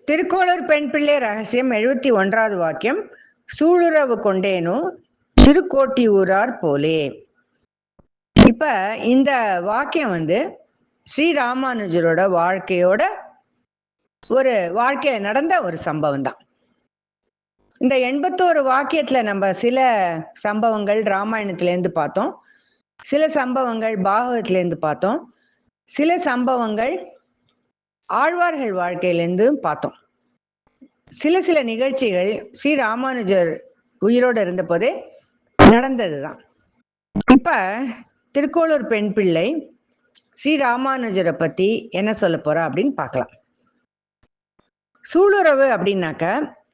திருக்கோளூர் பெண் பிள்ளை ரகசியம் 71வது வாக்கியம். சூளுறவு கொண்டேனோ திருக்கோட்டியூரார் போலே. இப்ப இந்த வாக்கியம் ஸ்ரீராமானுஜரோட வாழ்க்கையில நடந்த ஒரு சம்பவம் தான். இந்த 81 வாக்கியத்துல நம்ம சில சம்பவங்கள் ராமாயணத்திலேருந்து பார்த்தோம், சில சம்பவங்கள் பாகவத்திலேருந்து பார்த்தோம், சில சம்பவங்கள் ஆழ்வார்கள் வாழ்க்கையிலேருந்து பார்த்தோம். சில நிகழ்ச்சிகள் ஸ்ரீராமானுஜர் உயிரோடு இருந்த போதே நடந்ததுதான். இப்ப திருக்கோளூர் பெண் பிள்ளை ஸ்ரீராமானுஜரை பத்தி என்ன சொல்ல போறா அப்படின்னு பார்க்கலாம். சூளுறவு அப்படின்னாக்க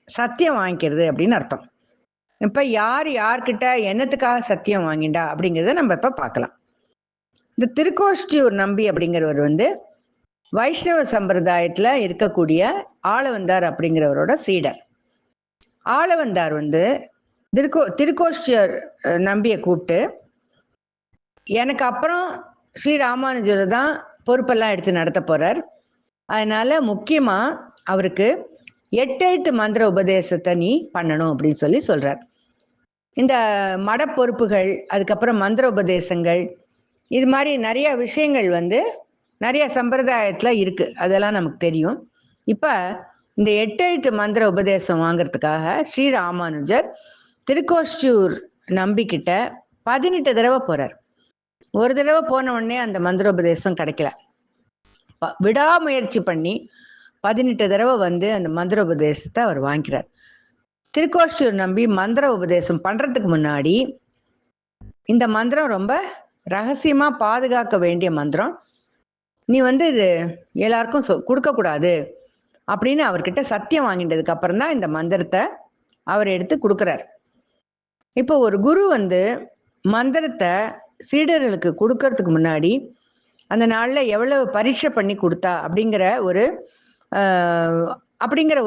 சத்தியம் வாங்கிக்கிறது அப்படின்னு அர்த்தம். இப்ப யார்கிட்ட என்னத்துக்காக சத்தியம் வாங்கிண்டா அப்படிங்கிறத நம்ம இப்ப பார்க்கலாம். இந்த திருக்கோஷ்டியூர் நம்பி அப்படிங்கிறவர் வைஷ்ணவ சம்பிரதாயத்துல இருக்கக்கூடிய ஆளவந்தார் அப்படிங்கிறவரோட சீடர். ஆளவந்தார் திருக்கோஷ்டியூர் நம்பியை கூப்பிட்டு, எனக்கு அப்புறம் ஸ்ரீராமானுஜர் தான் பொறுப்பெல்லாம் எடுத்து நடத்த போறார், அதனால முக்கியமா அவருக்கு 8 எழுத்து மந்திர உபதேசத்தை நீ பண்ணணும் அப்படின்னு சொல்றார். இந்த மட பொறுப்புகள், அதுக்கப்புறம் மந்திர உபதேசங்கள், இது மாதிரி நிறைய விஷயங்கள் நிறைய சம்பிரதாயத்துல இருக்கு, அதெல்லாம் நமக்கு தெரியும். இப்ப இந்த 8 எழுத்து மந்திர உபதேசம் வாங்கறதுக்காக ஸ்ரீராமானுஜர் திருக்கோஷ்டியூர் நம்பிக்கிட்ட 18 தடவை போறார். ஒரு தடவை போன உடனே அந்த மந்திர உபதேசம் கிடைக்கல. விடாமுயற்சி பண்ணி 18 தடவை அந்த மந்திர உபதேசத்தை அவர் வாங்கிக்கிறார். திருக்கோஷ்டியூர் நம்பி மந்திர உபதேசம் பண்றதுக்கு முன்னாடி, இந்த மந்திரம் ரொம்ப ரகசியமா பாதுகாக்க வேண்டிய மந்திரம், நீ இது எல்லாருக்கும் கொடுக்க கூடாது அப்படின்னு அவர்கிட்ட சத்தியம் வாங்கிட்டதுக்கு அப்புறம் தான் இந்த மந்திரத்தை அவர் எடுத்து கொடுக்கிறார். இப்போ ஒரு குரு மந்திரத்தை சீடர்களுக்கு கொடுக்கறதுக்கு முன்னாடி அந்த நாள்ல எவ்வளவு பரீட்சை பண்ணி கொடுத்தா அப்படிங்கிற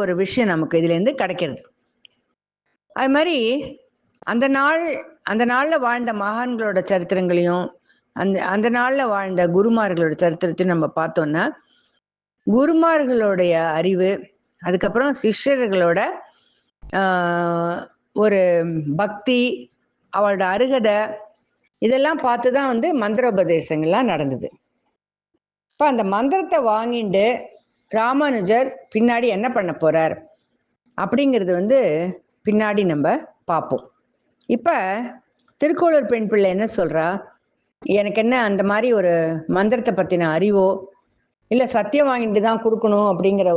ஒரு விஷயம் நமக்கு இதுல இருந்து கிடைக்கிறது. அது மாதிரி அந்த நாள்ல வாழ்ந்த மகான்களோட சரித்திரங்களையும் அந்த நாள்ல வாழ்ந்த குருமார்களோட சரித்திரத்தையும் நம்ம பார்த்தோம்னா, குருமார்களுடைய அறிவு, அதுக்கப்புறம் சிஷ்யர்களோட ஒரு பக்தி, அவளோட அருகதை, இதெல்லாம் பார்த்துதான் மந்திரோபதேசங்கள்லாம் நடந்தது. இப்ப அந்த மந்திரத்தை வாங்கிட்டு ராமானுஜர் பின்னாடி என்ன பண்ண போறார் அப்படிங்கிறது பின்னாடி நம்ம பார்ப்போம். இப்ப திருக்கோளூர் பெண் பிள்ளை என்ன சொல்றா, எனக்கு என்ன அந்த மாதிரி ஒரு மந்திரத்தை பத்தின அறிவோ, இல்ல சத்தியம் வாங்கிட்டு தான் கொடுக்கணும் அப்படிங்கிற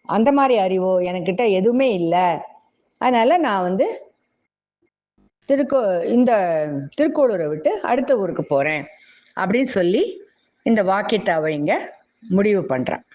அந்த மாதிரி அறிவோ என்கிட்ட எதுவுமே இல்லை, அதனால நான் இந்த திருக்கோளூரை விட்டு அடுத்த ஊருக்கு போறேன் அப்படின்னு சொல்லி இந்த வாக்கியத்தை அவ இங்க முடிவு பண்றான்.